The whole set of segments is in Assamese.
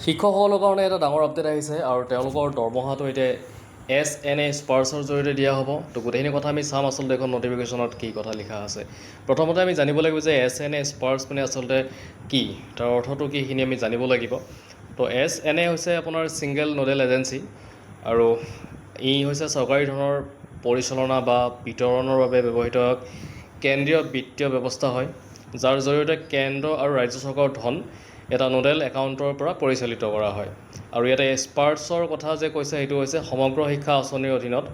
শিক্ষকসকলৰ কাৰণে এটা ডাঙৰ আপডেট আহিছে আৰু তেওঁলোকৰ দৰমহাটো এতিয়া SNA স্পাৰ্ছৰ জৰিয়তে দিয়া হ'ব। তো গোটেইখিনি কথা আমি চাম আচলতে এখন নটিফিকেশ্যনত কি কথা লিখা আছে। প্ৰথমতে আমি জানিব লাগিব যে SNA স্পাৰ্ছ মানে আচলতে কি, তাৰ অৰ্থটো কি সেইখিনি আমি জানিব লাগিব। তো SNA হৈছে আপোনাৰ ছিংগল নোডেল এজেঞ্চি আৰু ই হৈছে চৰকাৰী ধনৰ পৰিচালনা বা বিতৰণৰ বাবে ব্যৱহৃত কেন্দ্ৰীয় বিত্তীয় ব্যৱস্থা হয়, যাৰ জৰিয়তে কেন্দ্ৰ আৰু ৰাজ্য চৰকাৰৰ ধন এটা নোডেল একাউণ্টৰ পৰা পৰিচালিত কৰা হয়। আৰু ইয়াতে স্পাৰ্ছৰ কথা যে কৈছে সেইটো হৈছে সমগ্ৰ শিক্ষা আঁচনিৰ অধীনত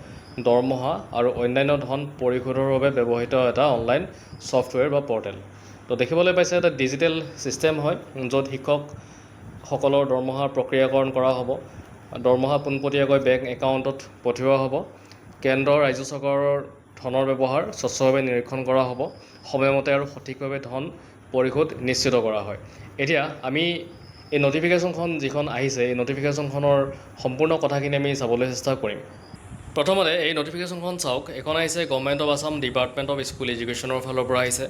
দৰমহা আৰু অন্যান্য ধন পৰিশোধৰ বাবে ব্যৱহৃত এটা অনলাইন ছফ্টৱেৰ বা পৰ্টেল। তো দেখিবলৈ পাইছে এটা ডিজিটেল ছিষ্টেম হয়, য'ত শিক্ষকসকলৰ দৰমহাৰ প্ৰক্ৰিয়াকৰণ কৰা হ'ব, দৰমহা পোনপটীয়াকৈ বেংক একাউণ্টত পঠিওৱা হ'ব, কেন্দ্ৰ ৰাজ্য চৰকাৰৰ ধনৰ ব্যৱহাৰ স্বচ্ছভাৱে নিৰীক্ষণ কৰা হ'ব, সময়মতে আৰু সঠিকভাৱে ধন পৰিশোধ নিশ্চিত কৰা হয়। এতিয়া আমি এই নটিফিকেশ্যনখন যিখন আহিছে, এই নটিফিকেশ্যনখনৰ সম্পূৰ্ণ কথাখিনি আমি চাবলৈ চেষ্টা কৰিম। প্ৰথমতে এই নটিফিকেশ্যনখন চাওক। এইখন আহিছে government of Assam department of school এডুকেশ্যনৰ ফালৰ পৰা আহিছে।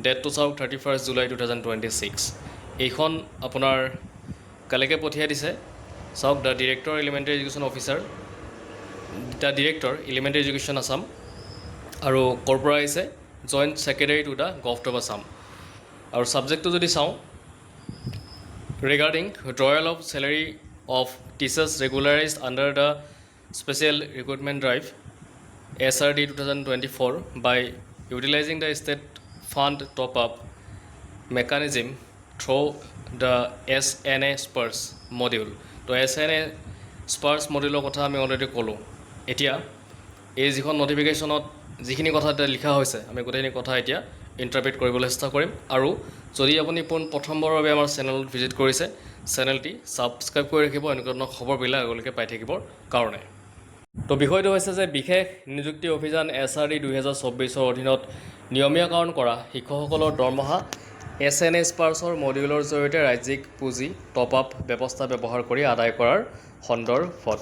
ডেটটো চাওক 31 জুলাই 2026। এইখন আপোনাৰ কালৈকে পঠিয়াই দিছে। চাওক the director elementary education officer, the director elementary education Assam, আৰু ক'ৰ পৰা আহিছে joint secretary to the government of Assam. আৰু ছাবজেক্টটো যদি চাওঁ, regarding withdrawal of salary of teachers regularized under the special recruitment drive SRD 2024 by utilizing the state fund top-up mechanism through the SNA SPARS module. তো SNA SPARS মডিউলৰ কথা আমি অলৰেডি ক'লোঁ। এতিয়া এই যিখন নটিফিকেশ্যনত যিখিনি কথা লিখা হৈছে, আমি গোটেইখিনি কথা এতিয়া ইণ্টাৰপ্ৰেট কৰিবলৈ চেষ্টা কৰিম। আৰু যদি আপুনি প্ৰথমবাৰৰ বাবে আমাৰ চেনেলত ভিজিট কৰিছে, চেনেলটি ছাবস্ক্ৰাইব কৰি ৰাখিব এনেকুৱা ধৰণৰ খবৰবিলাক আগলৈকে পাই থাকিবৰ কাৰণে। তো বিষয়টো হৈছে যে বিশেষ নিযুক্তি অভিযান SRD 2024 অধীনত নিয়মীয়াকৰণ কৰা শিক্ষকসকলৰ দৰমহা SNA স্পাৰ্ছৰ মডিউলৰ জৰিয়তে ৰাজ্যিক পুঁজি টপ আপ ব্যৱস্থা ব্যৱহাৰ কৰি আদায় কৰাৰ সন্দৰ্ভত।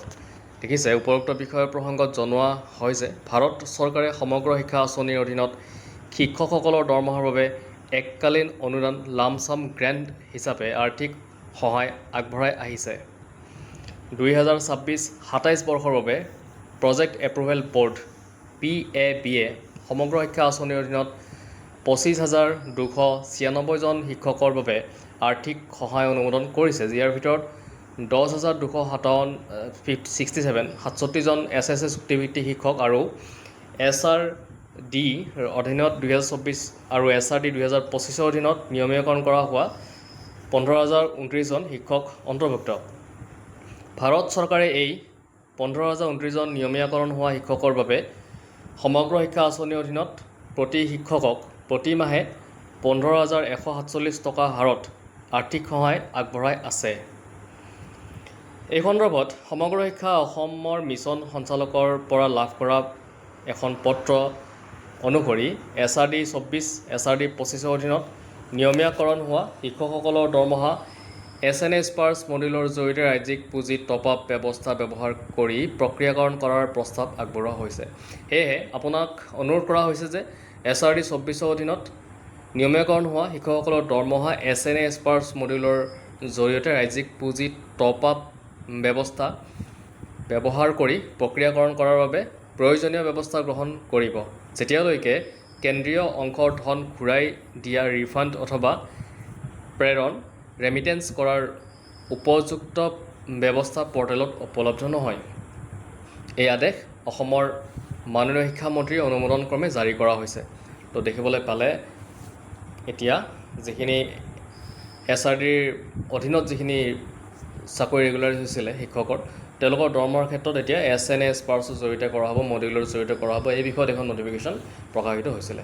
দেখিছে, উপৰোক্ত বিষয়ৰ প্ৰসংগত জনোৱা হয় যে ভাৰত চৰকাৰে সমগ্ৰ শিক্ষা আঁচনিৰ অধীনত শিক্ষকসকলৰ দৰমহাৰ বাবে এককালীন অনুদান লামচাম গ্ৰেণ্ট হিচাপে আৰ্থিক সহায় আগবঢ়াই আহিছে। 2026-27 বৰ্ষৰ বাবে প্ৰজেক্ট এপ্ৰুভেল বৰ্ড PABয়ে সমগ্ৰ শিক্ষা আঁচনিৰ অধীনত 25,296 জন শিক্ষকৰ বাবে আৰ্থিক সহায় অনুমোদন কৰিছে। ইয়াৰ ভিতৰত 10,267 জন SSA চুক্তিভিত্তিক শিক্ষক আৰু SRD অধীনত 2024 আৰু SRD 2025 অধীনত নিয়মীয়াকৰণ কৰা হোৱা 15,029 জন শিক্ষক অন্তৰ্ভুক্ত। ভাৰত চৰকাৰে এই 15,029 জন নিয়মীয়াকৰণ হোৱা শিক্ষকৰ বাবে সমগ্ৰ শিক্ষা আঁচনিৰ অধীনত প্ৰতি শিক্ষকক প্ৰতি মাহে 15,147 টকা হাৰত আৰ্থিক সহায় আগবঢ়াই আছে। এই সন্দৰ্ভত সমগ্ৰ শিক্ষা অসমৰ মিছন সঞ্চালকৰ পৰা লাভ কৰা এখন পত্ৰ অনুসৰি SRD 24 SRD 25 অধীনত নিয়মীয়াকৰণ হোৱা শিক্ষকসকলৰ দৰমহা SNA স্পাৰ্ছ মডিউলৰ জৰিয়তে ৰাজ্যিক পুঁজি টপ আপ ব্যৱস্থা ব্যৱহাৰ কৰি প্ৰক্ৰিয়াকৰণ কৰাৰ প্ৰস্তাৱ আগবঢ়োৱা হৈছে। সেয়েহে আপোনাক অনুৰোধ কৰা হৈছে যে SRD 24 অধীনত নিয়মীয়াকৰণ হোৱা শিক্ষকসকলৰ দৰমহা SNA স্পাৰ্ছ মডিউলৰ জৰিয়তে ৰাজ্যিক পুঁজি টপ আপ ব্যৱস্থা ব্যৱহাৰ কৰি প্ৰক্ৰিয়াকৰণ কৰাৰ বাবে প্ৰয়োজনীয় ব্যৱস্থা গ্ৰহণ কৰিব, যেতিয়ালৈকে কেন্দ্ৰীয় অংশৰ ধন ঘূৰাই দিয়া ৰিফাণ্ড অথবা প্ৰেৰণ ৰেমিটেন্স কৰাৰ উপযুক্ত ব্যৱস্থা পৰ্টেলত উপলব্ধ নহয়। এই আদেশ অসমৰ মাননীয় শিক্ষামন্ত্ৰীৰ অনুমোদনক্ৰমে জাৰি কৰা হৈছে। তো দেখিবলৈ পালে এতিয়া যিখিনি SRDৰ অধীনত যিখিনি চাকৰি ৰেগুলাৰ হৈছিলে শিক্ষকৰ, তেওঁলোকৰ দৰমহাৰ ক্ষেত্ৰত এতিয়া SNA স্পাৰ্ছৰ জৰিয়তে কৰা হ'ব, মডিউলৰ জৰিয়তে কৰা হ'ব। এই বিষয়ত এখন নটিফিকেশ্যন প্ৰকাশিত হৈছিলে।